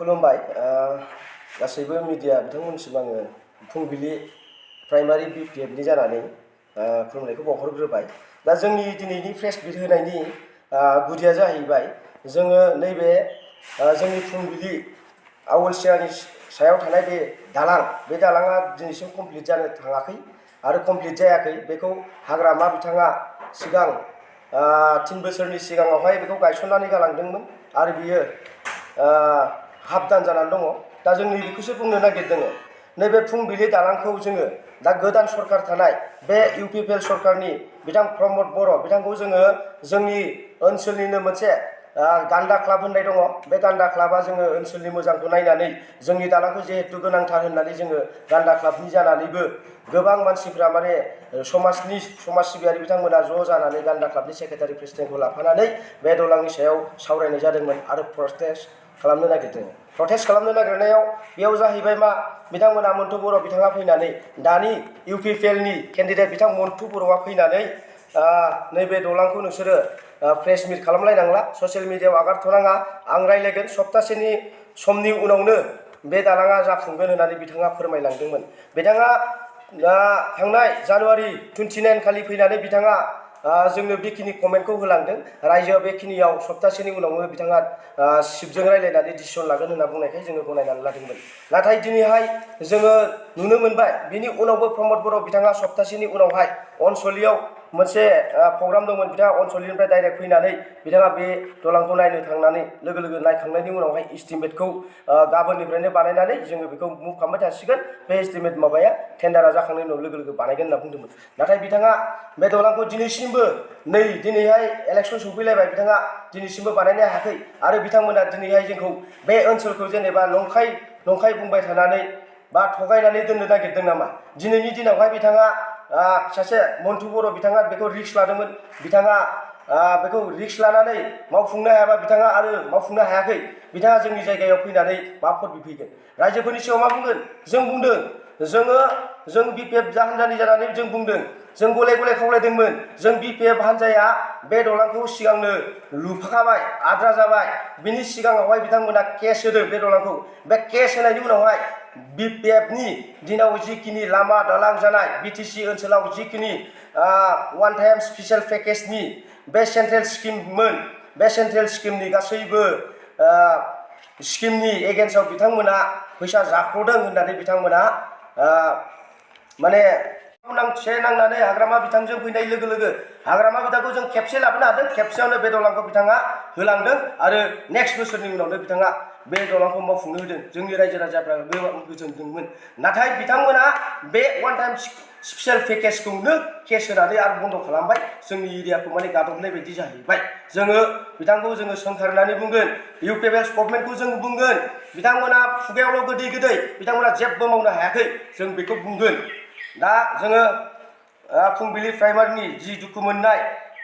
खुलुमबाय गासैबो मिडिया बिथांमोननिसिम आङो फुंबिलि प्राइमारि बिपिएफनि जानानै खुलुमनायखौ बावहरग्रोबाय। दा जोंनि दिनैनि प्रेस मिट होनायनि गुदिया जाहैबाय जोङो नैबे जोंनि फुंबिलि आवलसियानि सायाव थानाय बे दालाङा दिनैसिम कमप्लिट जानो थाङाखै आरो कमप्लिट जायाखै। बेखौ हाग्रामा बिथाङा सिगां 3 बोसोरनि सिगाङावहाय बेखौ गायसननानै गालांदोंमोन आरो बियो हाबदान जानानै दङ। दा जों नैबेखौसो बुंनो नागिरदों, नैबे फुंबिलि दालांखौ जोङो दा गोदान सरकार थानाय बे इउपिपिएल सरकारनि बिथां प्रमद बर' बिथांखौ जोङो जोंनि ओनसोलनिनो मोनसे गान्दा क्लाब होननाय दङ। बे गान्दा क्लाबा जोङो ओनसोलनि मोजांखौ नायनानै जोंनि दालांखौ जिहेतु गोनांथार होननानै जोङो गान्दा क्लाबनि जानानैबो गोबां मानसिफ्रा माने समाज सिबियारि बिथांमोना ज' जानानै गान्दा क्लाबनि सेक्रेटारि प्रेसिडेन्टखौ लाफानानै बे दालांनि सायाव सावरायनाय जादोंमोन आरो प्रटेस्ट खालामनो नागिरनायाव बेयाव जाहैबाय मा, बिथांमोना मन्टु बर' बिथाङा फैनानै दानि इउपिपिएलनि केन्डिडेट बिथां मन्टु बर'आ फैनानै नैबे दालांखौ नोंसोरो प्रेस मिट खालामलायनांला, ससियेल मिडियायाव आगारथ'नाङा, आं रायलायगोन, सप्तासेनि समनि उनावनो बे दालाङा जाफुंगोन होननानै बिथाङा फोरमायलांदोंमोन। बिथाङा थांनाय जानुवारि 29 खालि फैनानै बिथाङा जोंनो बेखिनि कमेन्टखौ होलांदों। रायजोआ बेखिनियाव सप्तासेनि उनावनो बिथाङा सिफजों रायलायनानै डिसिसन लागोन होनना बुंनायखाय जोङो गनायनानै लादोंमोन। नाथाय दिनैहाय जोङो नुनो मोनबाय, बिनि उनावबो प्रमद बर' बिथाङा सप्तासेनि उनावहाय अनसलियाव मोनसे प्रग्राम दंमोन। बिथाङा अनसलिनिफ्राय डाइरेक्ट फैनानै बिथाङा बे दालांखौ नायनो थांनानै लोगो नायखांनायनि उनावहाय इस्टिमेटखौ गाबोननिफ्रायनो बानायनानै जोङो बेखौ मुभ खालामबाय थासिगोन। बे इस्टिमेट माबाया टेन्डारा जाखांनायनि उनाव लोगो बानायगोन होनना बुंदोंमोन। नाथाय बिथाङा बे दालांखौ दिनैसिमबो दिनैहाय इलेक्सन सफैलायबाय, बिथाङा दिनैसिमबो बानायनो हायाखै आरो बिथांमोना दिनैहाय जोंखौ बे ओनसोलखौ जेनेबा नंखाय बुंबाय थानानै बा थगायनानै दोननो नागिरदों नामा? दिनैनि दिनावहाय बिथाङा सासे मन्टु बर' बिथाङा बेखौ रिक्स लादोंमोन। बिथाङा बेखौ रिक्स लानानै मावफुंनो हायाबा बिथाङा आरो मावफुंनो हायाखै। बिथाङा जोंनि जायगायाव फैनानै माबाफोर बिफैगोन। रायजोफोरनि सिगाङाव मा बुंगोन? जों बुंदों, जों बिपिएफ हान्जानि जानानै जों बुंदों, जों गले खावलायदोंमोन। जों बिपिएफ हान्जाया बे दालांखौ सिगांनो लुफाखाबाय, आद्रा जाबाय। बिनि सिगाङावहाय बिथांमोना केस होदों बे दालांखौ। बे केस होनायनि उनावहाय बिपिएफनि दिनाव जिखिनि लामा दालां जानाय, बिटिसि ओनसोलाव जिखिनि वान टाइम स्पेसियेल पेकेजनि बे सेन्ट्रेल स्किममोन, बे सेन्ट्रेल स्किमनि गासैबो स्किमनि एगेन्स्टआव बिथांमोना फैसा जाख्ल'दों होननानै बिथांमोना माने नांनानै हाग्रामा बिथांजों फैनाय लोगो हाग्रामा बिथांखौ जों खेबसे लाबोनो हादों। खेबसेयावनो बे दालांखौ बिथाङा होलांदों आरो नेक्स्ट बोसोरनि उनावनो बिथाङा बे दालांखौ मावफुंनो होदों। जोंनि रायजो राजाफ्रा गोजोनदोंमोन। नाथाय बिथांमोना बे वान टाइम स्पेसियेल पेकेजखौनो केस होनानै आरो बन्द' खालामबाय। जोंनि एरियाखौ माने गादबनाय बायदि जाहैबाय। जोङो बिथांखौ जोङो सोंखारनानै बुंगोन, इउपिपिएल गभर्नमेन्टखौ जों बुंगोन, बिथांमोना खुगायावल' गोदै बिथांमोना जेबो मावनो हायाखै, जों बेखौ बुंगोन। दा जोङो फुंबिलि प्राइमारिनि जि दुखु मोननाय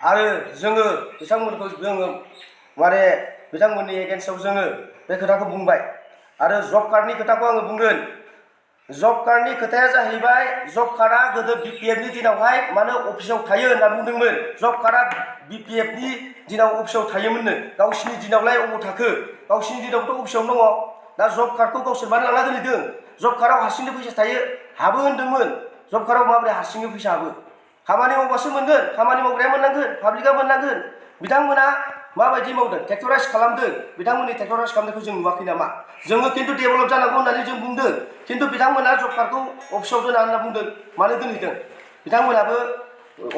आरो जोङो बिथांमोनखौ जोङो माने बिथांमोननि एगेन्स्टआव जोङो बे खोथाखौ बुंबाय। आरो जब कार्डनि खोथाखौ आङो बुंगोन। जब कार्डनि खोथाया जाहैबाय, जब कार्डआ गोदो बिपिएफनि दिनावहाय मानो अफिसाव थायो होनना बुंदोंमोन। जब कार्डआ बिपिएफनि दिनाव अफिसाव थायोमोननो। गावसिनि दिनावलाय अबाव थाखो? गावसिनि दिनावथ' अफिसावनो दङ। दा जब कार्डखौ गावसोर मानो लाना दोनहैदों? जब कार्डआव हारसिंनो फैसा थायो, हाबो होनदोंमोन। जब कार्डआव माबोरै हारसिंनो फैसा हाबो? खामानि मावबासो मोनगोन। खामानि मावग्राया मोननांगोन, पाब्लिकआ मोननांगोन। बिथांमोना माबायदि मावदों? ट्रेक्टराइज खालामदों। बिथांमोननि ट्रेक्टराइज खालामनायखौ जों नुवाखै नामा? जोङो खिन्थु डेभेलप जानांगौ होननानै जों बुंदों। खिन्थु बिथांमोना जब कार्डखौ अफिसाव दोना होनना बुंदों। मानो दोनहैदों? बिथांमोनाबो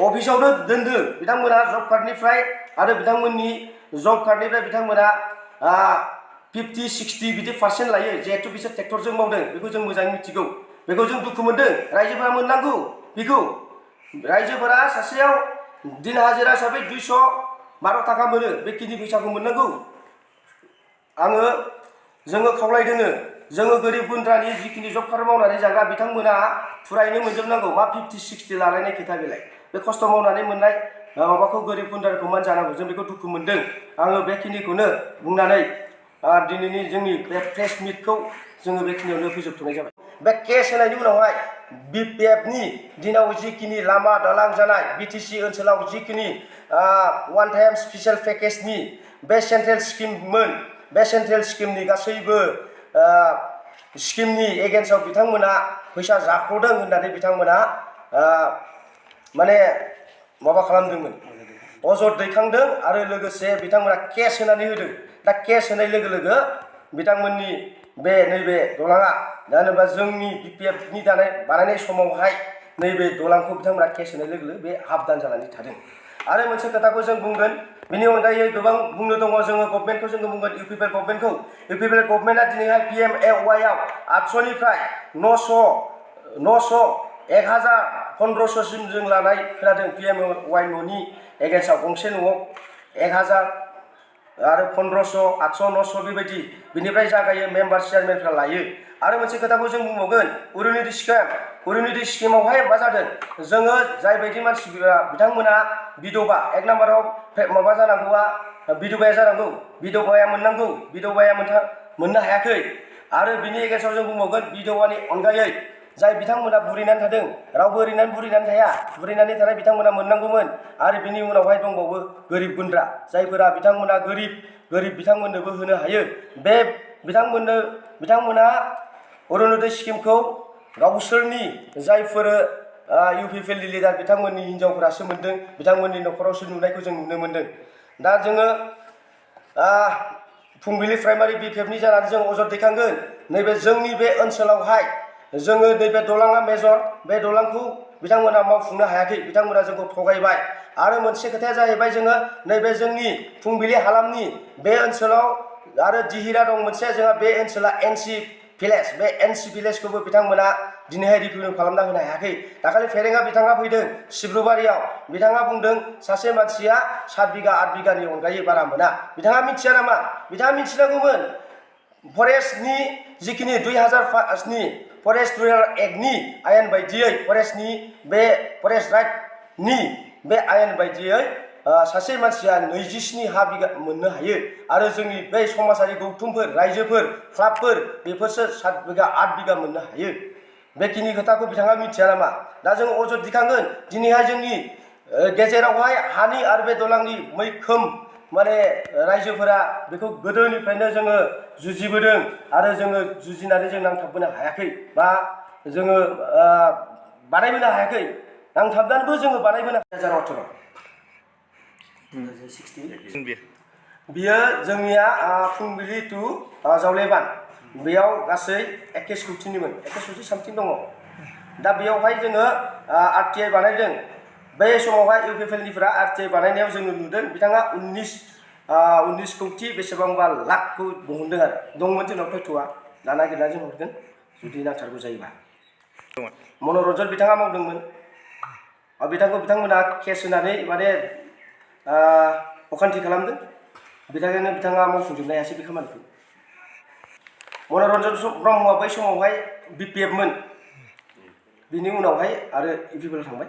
अफिसावनो दोनदों। बिथांमोना जब कार्डनिफ्राय आरो बिथांमोननि जब कार्डनिफ्राय बिथांमोना 50-60 बिदि % लायो। जिहेथु बिसोर ट्रेक्टरजों मावदों, बेखौ जों मोजाङै मिथिगौ। बेखौ जों दुखु मोनदों। रायजोफोरा मोननांगौ। बेखौ रायजोफोरा सासेयाव दिन हाजिरा हिसाबै 212 थाखा मोनो। बेखिनि फैसाखौ मोननांगौ। जोङो खावलायदों, जोङो गोरिब गुन्द्रानि जिखिनि जब कार्ड मावनानै जाग्रा बिथांमोना फुरायैनो मोनजोबनांगौ। मा 50-60 लालायनाय खोथा बेलाय? बे खस्थ' मावनानै मोननाय माबाखौ गोरिब गुन्द्राखौ मान जानांगौ। जों बेखौ दुखु मोनदों। आङो बेखिनिखौनो बुंनानै दिनैनि जोंनि बे प्रेस मिटखौ जोङो बेखिनियावनो फोजोबथ'नाय जाबाय। बे केस होनायनि उनावहाय बिपिएफनि दिनाव जिखिनि लामा दालां जानाय, बिटिसि ओनसोलाव जिखिनि वान टाइम स्पेसियेल पेकेजनि बे सेन्ट्रेल स्किममोन, बे सेन्ट्रेल स्किमनि गासैबो स्किमनि एगेन्स्टआव बिथांमोना फैसा जाख्ल'दों होननानै बिथांमोना माने माबा खालामदोंमोन अजद दैखांदों आरो लोगोसे बिथांमोना केस होनानै होदों दा केस होनाय लोगो लोगो बिथांमोननि बे नैबे दलाङा जेनेबा जोंनि BPFनि बानायनाय समावहाय नैबे दलांखौ बिथांमोना केस होनाय लोगो लोगो बे हाबदान जानानै थादों आरो मोनसे खोथाखौ जों बुंगोन बेनि अनगायै गोबां बुंनो दङ जोङो गभर्नमेन्टखौ जोङो बुंगोन UPPL गभर्नमेन्टखौ UPPL गभर्नमेन्टआ दिनैहाय PMAY आव 800निफ्राय 900 1000-1500सिम जों लानाय खोनादों PMAY न'नि एगेन्स्टआव गंसे न'आव 1000 आरो 1500 800 900 बेबायदि बिनिफ्राय जागायो मेम्बार चेयारमेनफ्रा लायो आरो मोनसे खोथाखौ जों बुंबावगोन अरुणोदय स्किमावहाय मा जादों जोङो जायबायदि मानसिफोरा बिथांमोना बिधवा एक नाम्बाराव माबा जानांगौआ बिधवाया जानांगौ बिधवाया मोननांगौ बिधवाया मोननो हायाखै आरो बिनि एगेन्स्टआव जों बुंबावगोन बिधवानि अनगायै जाय बिथांमोना बुरैनानै थादों रावबो ओरैनो बुरैनानै थाया बुरैनानै थानाय बिथांमोना मोननांगौमोन आरो बिनि उनावहाय दंबावो गोरिब गुन्द्रा जायफोरा बिथांमोना गोरिब बिथांमोननोबो होनो हायो बे बिथांमोना अरुणोदय स्किमखौ गावसोरनि जायफोर UPPL लिडार बिथांमोननि हिन्जावफोरासो मोनदों बिथांमोननि न'खरावसो नुनायखौ जों नुनो मोन्दों दा जोङो फुंबिलि प्राइमारि BPFनि जानानै जों अजद दैखांगोन नैबे जोंनि बे ओनसोलावहाय जोङो नैबे दलाङा मेजर बे दलांखौ बिथांमोना मावफुंनो हायाखै बिथांमोना जोंखौ थगायबाय आरो मोनसे खोथाया जाहैबाय जोङो नैबे जोंनि फुंबिलि हालामनि बे ओनसोलाव आरो दिहिरा दं मोनसे जोंहा बे ओनसोला NC भिलेज बे NC भिलेजखौबो बिथांमोना दिनैहाय रिभिउ खालामना होनो हायाखै दाखालि फेरेंगा बिथाङा फैदों सिब्रुबारियाव बिथाङा बुंदों सासे मानसिया 7 बिघा 8 बिघानि अनगायै बारा मोना बिथाङा मिथिया नामा बिथाङा मिथिनांगौमोन फरेस्टनि जिखिनि 2005नि फरेस्ट रुरेल एक्टनि आयेन बायदियै फरेस्टनि बे फरेस्ट राइटनि बे आयेन बायदियै सासे मानसिया 27 हा बिघा मोननो हायो आरो जोंनि बै समाजारि गौथुमफोर रायजोफोर क्लाबफोर बेफोरसो 7 बिघा 8 बिघा मोननो हायो बेखिनि खोथाखौ बिथाङा मिथिया नामा दा जों अजद दिखांगोन दिनैहाय जोंनि गेजेरावहाय हानि आरो बे दलांनि मैखोम माने रायजोफोरा बेखौ गोदोनिफ्रायनो जोङो जुजिबोदों आरो जोङो जुजिनानै जों नांथाबबोनो हायाखै बा जोङो बानायबोनो हायाखै नांथाबनानैबो जोङो बानायबोनो 2018 बियो जोंनिया फुंबिलि टु जावलेबान बेयाव गासै 21 कौटिनिमोन 21 कौटि सामथिं दङ दा बेयावहाय जोङो RTI बानायदों बे समावहाय UPPLनिफ्रा RTI बानायनायाव जोङो नुदों बिथाङा 19 कौटि बेसेबांबा लाखखौ दिहुनदों आरो दंमोन जोंनाव फैथ'आ दा नागिरनानै जों हरगोन जुदि नांथारगौ जायोबा मनरन्जन बिथाङा मावदोंमोन बिथांमोना केस होनानै माने अखान्थि खालामदों बिथाङा मावफुंजोबनो हायासै बे खामानिखौ मनरन्जन ब्रह्मआ बै समावहाय BPF मोन बिनि उनावहाय आरो UPPL थांबाय